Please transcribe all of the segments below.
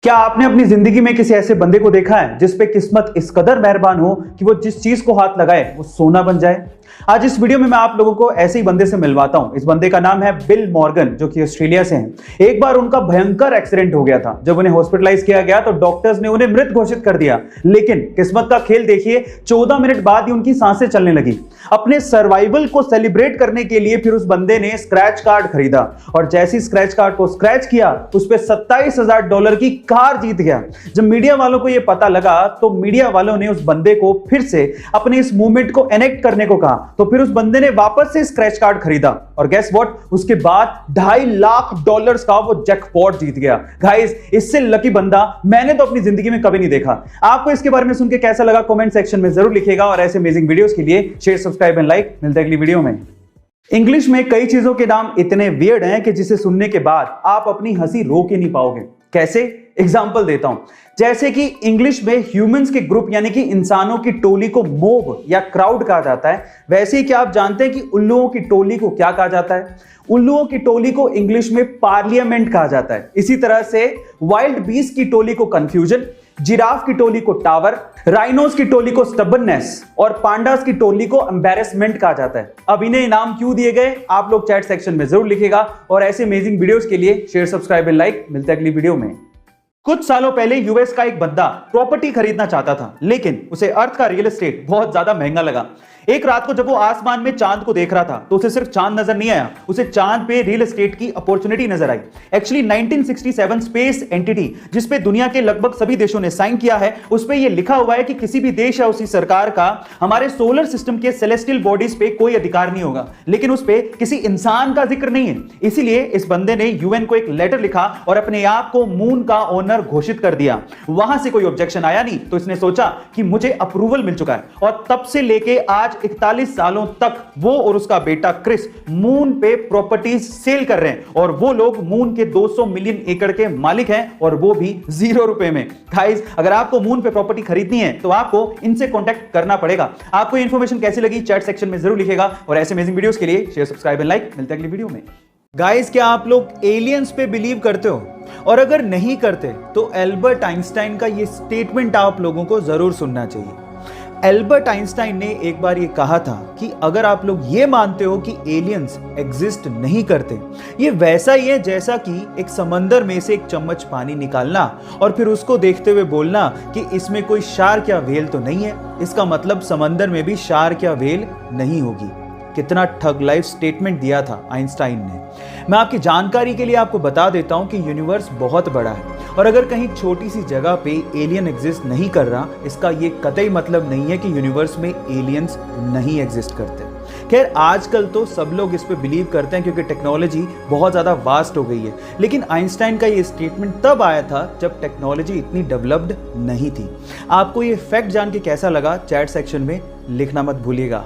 क्या आपने अपनी जिंदगी में किसी ऐसे बंदे को देखा है जिस पे किस्मत इस कदर मेहरबान हो कि वो जिस चीज को हाथ लगाए वो सोना बन जाए। आज इस वीडियो में मैं आप लोगों को ऐसे ही बंदे से मिलवाता हूं। इस बंदे का नाम है बिल मॉर्गन, जो कि ऑस्ट्रेलिया से हैं। एक बार उनका भयंकर एक्सीडेंट हो गया था। जब उन्हें हॉस्पिटलाइज किया गया तो डॉक्टर्स ने उन्हें मृत घोषित कर दिया, लेकिन किस्मत का खेल देखिए, 14 मिनट बाद ही उनकी सांसें चलने लगी। अपने सर्वाइवल को सेलिब्रेट करने के लिए फिर उस बंदे ने स्क्रैच कार्ड खरीदा और जैसे ही स्क्रैच कार्ड को स्क्रैच किया उस पर $27,000 की कार जीत गया। जब मीडिया वालों को यह पता लगा तो मीडिया वालों ने उस बंदे को फिर से अपने इस मूवमेंट को एनेक्ट करने को कहा, तो फिर उस बंदे ने वापस से स्क्रैच कार्ड खरीदा और गेस व्हाट, उसके बाद $2.5 लाख का वो जैकपॉट जीत गया। गाइस, इससे लकी बंदा मैंने तो अपनी जिंदगी में कभी नहीं देखा। आपको इसके बारे में सुन के कैसा लगा कमेंट सेक्शन में जरूर लिखिएगा और ऐसे अमेजिंग वीडियोस के लिए शेयर, सब्सक्राइब एंड लाइक। मिलते हैं अगली वीडियो में। इंग्लिश में कई चीजों के नाम इतने वियर्ड हैं कि जिसे सुनने के बाद आप अपनी हंसी रोक ही नहीं पाओगे। कैसे? एग्जाम्पल देता हूं। जैसे कि इंग्लिश में ह्यूमंस के ग्रुप यानी कि इंसानों की टोली को मोब या क्राउड कहा जाता है, वैसे ही क्या आप जानते हैं कि उल्लुओं की टोली को क्या कहा जाता है? उल्लुओं की टोली को इंग्लिश में पार्लियामेंट कहा जाता है। इसी तरह से वाइल्ड बीस्ट की टोली को कंफ्यूजन, जिराफ की टोली को टावर, राइनोस की टोली को स्टबननेस और पांडास की टोली को एम्बैरेसमेंट कहा जाता है। अब इन्हें नाम क्यों दिए गए आप लोग चैट सेक्शन में जरूर लिखिएगा और ऐसे अमेजिंग वीडियोस के लिए शेयर, सब्सक्राइब एंड लाइक। मिलते हैं अगली वीडियो में। कुछ सालों पहले यूएस का एक बंदा प्रॉपर्टी खरीदना चाहता था, लेकिन उसे अर्थ का रियल एस्टेट बहुत ज्यादा महंगा लगा। एक रात को जब वो आसमान में चांद को देख रहा था तो उसे सिर्फ चांद नजर नहीं आया, उसे चांद पे रियल एस्टेट की अपॉर्चुनिटी नजर आई। एक्चुअली 1967 स्पेस एंटिटी, जिसपे दुनिया के लगभग सभी देशों ने साइन किया है, उस पे ये लिखा हुआ है कि किसी भी देश या उसी सरकार का हमारे सोलर सिस्टम के सेलेस्टियल बॉडीज पे कोई अधिकार नहीं होगा, लेकिन उस पे किसी इंसान का जिक्र नहीं है। इसीलिए इस बंदे ने यूएन को एक लेटर लिखा और अपने आप को मून का ओनर घोषित कर दिया। वहां से कोई ऑब्जेक्शन आया नहीं, तो इसने सोचा कि मुझे अप्रूवल मिल चुका है और तब से लेके आज 41 सालों तक वो और उसका बेटा क्रिस मून पे प्रॉपर्टीज सेल कर रहे हैं और वो लोग मून के 200 मिलियन एकड़ के मालिक हैं और वो भी $0 में। गाइस, अगर आपको मून पे प्रॉपर्टी खरीदनी है तो आपको इनसे कांटेक्ट करना पड़ेगा। आपको ये इंफॉर्मेशन कैसी लगी चैट सेक्शन में जरूर लिखिएगा और ऐसे अमेजिंग वीडियोस के लिए शेयर, सब्सक्राइब एंड लाइक। मिलते हैं अगली वीडियो में। गाइस, क्या आप लोग एलियंस पे बिलीव करते हो? और अगर नहीं करते तो एल्बर्ट आइंस्टाइन का ये स्टेटमेंट आप लोगों को जरूर सुनना चाहिए। एल्बर्ट आइंस्टाइन ने एक बार ये कहा था कि अगर आप लोग ये मानते हो कि एलियंस एग्जिस्ट नहीं करते, ये वैसा ही है जैसा कि एक समंदर में से एक चम्मच पानी निकालना और फिर उसको देखते हुए बोलना कि इसमें कोई शार्क या व्हेल तो नहीं है, इसका मतलब समंदर में भी शार्क या व्हेल नहीं होगी। कितना ठग लाइफ स्टेटमेंट दिया था आइंस्टाइन ने। मैं आपकी जानकारी के लिए आपको बता देता हूं कि यूनिवर्स बहुत बड़ा है और अगर कहीं छोटी सी जगह पे एलियन एग्जिस्ट नहीं कर रहा, इसका ये कतई मतलब नहीं है कि यूनिवर्स में एलियंस नहीं एग्जिस्ट करते। खैर, आजकल तो सब लोग इस पे बिलीव करते हैं क्योंकि टेक्नोलॉजी बहुत ज्यादा वास्ट हो गई है, लेकिन आइंस्टाइन का ये स्टेटमेंट तब आया था जब टेक्नोलॉजी इतनी डेवलप्ड नहीं थी। आपको ये फैक्ट जान के कैसा लगा चैट सेक्शन में लिखना मत भूलिएगा।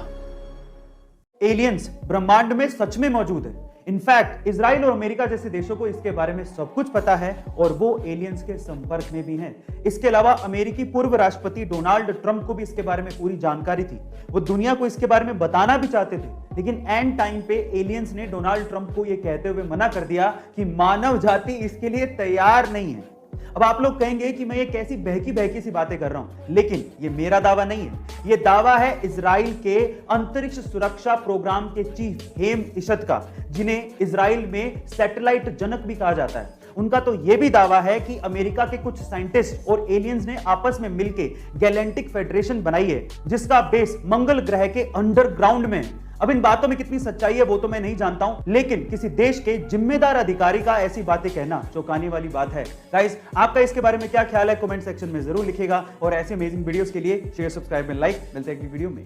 एलियंस ब्रह्मांड में सच में मौजूद है। इनफैक्ट इजराइल और अमेरिका जैसे देशों को इसके बारे में सब कुछ पता है और वो एलियंस के संपर्क में भी हैं। इसके अलावा अमेरिकी पूर्व राष्ट्रपति डोनाल्ड ट्रंप को भी इसके बारे में पूरी जानकारी थी। वो दुनिया को इसके बारे में बताना भी चाहते थे, लेकिन एंड टाइम पे एलियंस ने डोनाल्ड ट्रंप को यह कहते हुए मना कर दिया कि मानव जाति इसके लिए तैयार नहीं है। अब आप लोग कहेंगे कि मैं ये कैसी बहकी बहकी सी बातें कर रहा हूं, लेकिन ये मेरा दावा नहीं है। ये दावा है इजराइल के अंतरिक्ष सुरक्षा प्रोग्राम के चीफ हेम इशत का, जिन्हें इजराइल में सैटेलाइट जनक भी कहा जाता है। उनका तो यह भी दावा है कि अमेरिका के कुछ साइंटिस्ट और एलियंस ने आपस में मिलकर गैलेक्टिक फेडरेशन बनाई है, जिसका बेस मंगल ग्रह के अंडरग्राउंड में है। अब इन बातों में कितनी सच्चाई है वो तो मैं नहीं जानता हूं, लेकिन किसी देश के जिम्मेदार अधिकारी का ऐसी बातें कहना चौंकाने वाली बात है। गाइस, आपका इसके बारे में क्या ख्याल है कमेंट सेक्शन में जरूर लिखिएगा और ऐसे अमेजिंग वीडियोस के लिए शेयर, सब्सक्राइब एंड लाइक। मिलते हैं अगली वीडियो में।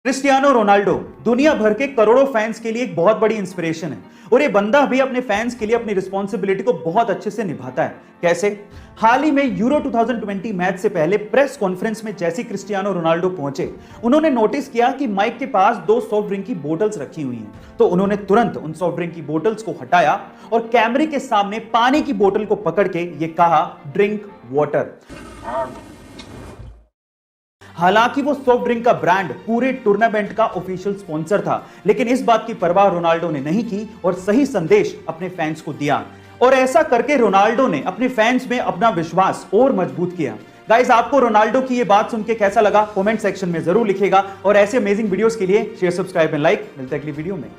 क्रिस्टियानो रोनाल्डो दुनिया भर के करोड़ों फैंस के लिए एक बहुत बड़ी इंस्पिरेशन है और ये बंदा भी अपने फैंस के लिए अपनी रिस्पॉन्सिबिलिटी को बहुत अच्छे से निभाता है। कैसे? हाल ही में यूरो 2020 मैच से पहले प्रेस कॉन्फ्रेंस में जैसे क्रिस्टियानो रोनाल्डो पहुंचे, उन्होंने नोटिस किया कि माइक के पास 2 सॉफ्ट ड्रिंक की बोतल्स रखी हुई हैं। तो उन्होंने तुरंत उन सॉफ्ट ड्रिंक की बोतल्स को हटाया और कैमरे के सामने पानी की बोतल को पकड़ के ये कहा, ड्रिंक वाटर। हालांकि वो सॉफ्ट ड्रिंक का ब्रांड पूरे टूर्नामेंट का ऑफिशियल स्पॉन्सर था, लेकिन इस बात की परवाह रोनाल्डो ने नहीं की और सही संदेश अपने फैंस को दिया। और ऐसा करके रोनाल्डो ने अपने फैंस में अपना विश्वास और मजबूत किया। गाइस, आपको रोनाल्डो की ये बात सुन के कैसा लगा कमेंट सेक्शन में जरूर लिखिएगा और ऐसे अमेजिंग वीडियोस के लिए शेयर, सब्सक्राइब एंड लाइक। मिलते हैं अगली वीडियो में।